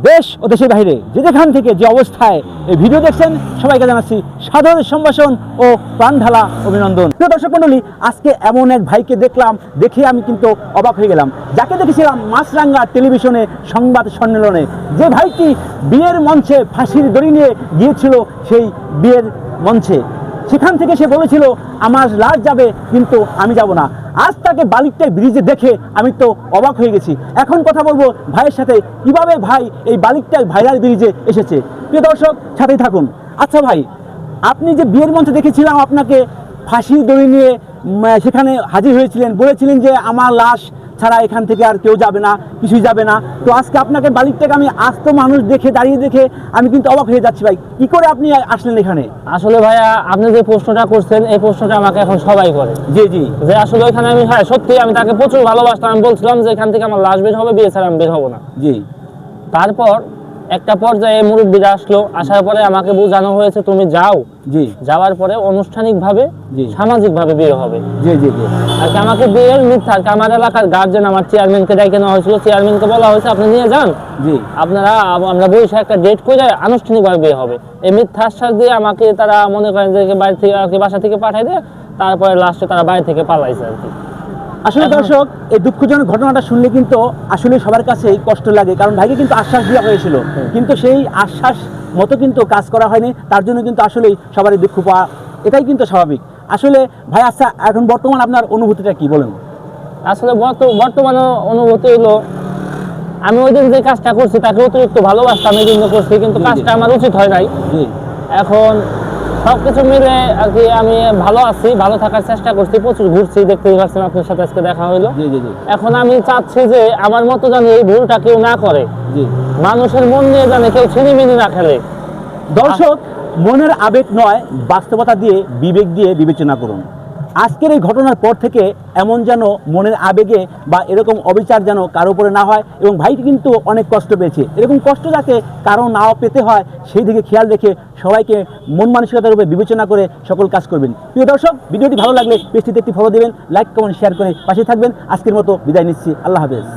দেশ ও দেশের বাইরে যে যেখান থেকে যে অবস্থায় এই ভিডিও দেখছেন সবাইকে জানাচ্ছি সাদর সম্ভাষণ ও প্রাণঢালা অভিনন্দন। প্রিয় দর্শক মণ্ডলী, আজকে এমন এক ভাইকে দেখলাম, দেখে আমি কিন্তু অবাক হয়ে গেলাম। যাকে দেখেছিলাম মাছরাঙ্গা টেলিভিশনে সংবাদ সম্মেলনে, যে ভাইটি বিয়ের মঞ্চে ফাঁসির দড়ি নিয়ে গিয়েছিল সেই বিয়ের মঞ্চে, সেখান থেকে সে বলেছিল আমার লাশ যাবে কিন্তু আমি যাব না। আজ তাকে বালিকটাই ব্রিজে দেখে আমি তো অবাক হয়ে গেছি। এখন কথা বলবো ভাইয়ের সাথে, কিভাবে ভাই এই বালিকটাই ভাইরাল ব্রিজে এসেছে। প্রিয় দর্শক, সাথেই থাকুন। আচ্ছা ভাই, আপনি যে বিয়ের মঞ্চে দেখেছিলাম আপনাকে ফাঁসির দড়ি নিয়ে সেখানে হাজির হয়েছিলেন, বলেছিলেন যে আমার লাশ ছাড়া এখান থেকে আর কেউ যাবে না, কিছুই যাবে না। তো আজকে আপনাকে বালিকটাকে আমি আস্ত মানুষ দেখে দাঁড়িয়ে দেখে আমি কিন্তু অবাক হয়ে যাচ্ছি। ভাই, কি করে আপনি আসলেন এখানে? আসলে ভাইয়া, আপনি যে প্রশ্নটা করছেন এই প্রশ্নটা আমাকে এখন সবাই করে। জি জি, যে আসলে ওইখানে আমি, হ্যাঁ সত্যি আমি তাকে প্রচুর ভালোবাসতাম। আমি বলছিলাম যে এখান থেকে আমার লাশ বের হবে, বিয়ে ছাড়া আমি বের হবো না। জি। তারপর একটা পর্যায়ে মুরব্বীরা আসলো, আসার পরে আমাকে বোঝানো হয়েছে তুমি যাও। জি। যাওয়ার পরে আনুষ্ঠানিকভাবে জি। সামাজিকভাবে বিয়ে হবে। জি জি জি। আর কি আমাকে বিয়ের মিথ্যা, আমার এলাকার গার্জেন আমার চেয়ারম্যানকে ডেকে নেওয়া হয়েছিল। চেয়ারম্যানকে বলা হয়েছে আপনি নিয়ে যান, জি, আপনারা আমরা বসে একটা ডেট করে আনুষ্ঠানিকভাবে বিয়ে হবে। এই মিথ্যা আশ্বাস দিয়ে আমাকে তারা মনে করেন যে বাড়ি থেকে আর কি বাসা থেকে পাঠিয়ে দিয়ে তারপরে লাস্টে তারা বাড়ি থেকে পালাইছে আর কি। আসলে দর্শক, এই দুঃখজনক ঘটনাটা শুনলে কিন্তু আসলে সবার কাছেই কষ্ট লাগে, কারণ ভাইকে কিন্তু আশ্বাস দেওয়া হয়েছিল, কিন্তু সেই আশ্বাস মতো কিন্তু কাজ করা হয়নি। তার জন্য কিন্তু আসলেই সবারই দুঃখ পাওয়া, এটাই কিন্তু স্বাভাবিক। আসলে ভাই, আচ্ছা এখন বর্তমান আপনার অনুভূতিটা কি বলেন? আসলে বর্তমানে অনুভূতি হলো, আমি ওই দিন যে কাজটা করছি তাকে অতিরিক্ত ভালোবাসতাম, এই জন্য করছি, কিন্তু কাজটা আমার উচিত হয় নাই। এখন সবকিছু মিলে আর কি আমি ভালো আছি, ভালো থাকার চেষ্টা করছি, প্রচুর ঘুরছি, দেখতেই পাচ্ছেন আপনার সাথে আজকে দেখা হইলো। এখন আমি চাচ্ছি যে আমার মতো যেন এই ভুলটা কেউ না করে, মানুষের মন নিয়ে যেন কেউ ছিনিমিনি না খেলে। দর্শক, মনের আবেগ নয়, বাস্তবতা দিয়ে বিবেক দিয়ে বিবেচনা করুন। আজকের এই ঘটনার পর থেকে এমন যেন মনের আবেগে বা এরকম অবিচার যেন কারো উপরে না হয়। এবং ভাইটি কিন্তু অনেক কষ্ট পেয়েছে, এরকম কষ্ট যাতে কারো নাও পেতে হয় সেই দিকে খেয়াল রেখে সবাইকে মন মানসিকতার উপরে বিবেচনা করে সকল কাজ করবেন। প্রিয় দর্শক, ভিডিওটি ভালো লাগলে পেজটিতে একটি ফলো দেবেন, লাইক কমেন্ট শেয়ার করে পাশে থাকবেন। আজকের মতো বিদায় নিচ্ছি, আল্লাহ হাফেজ।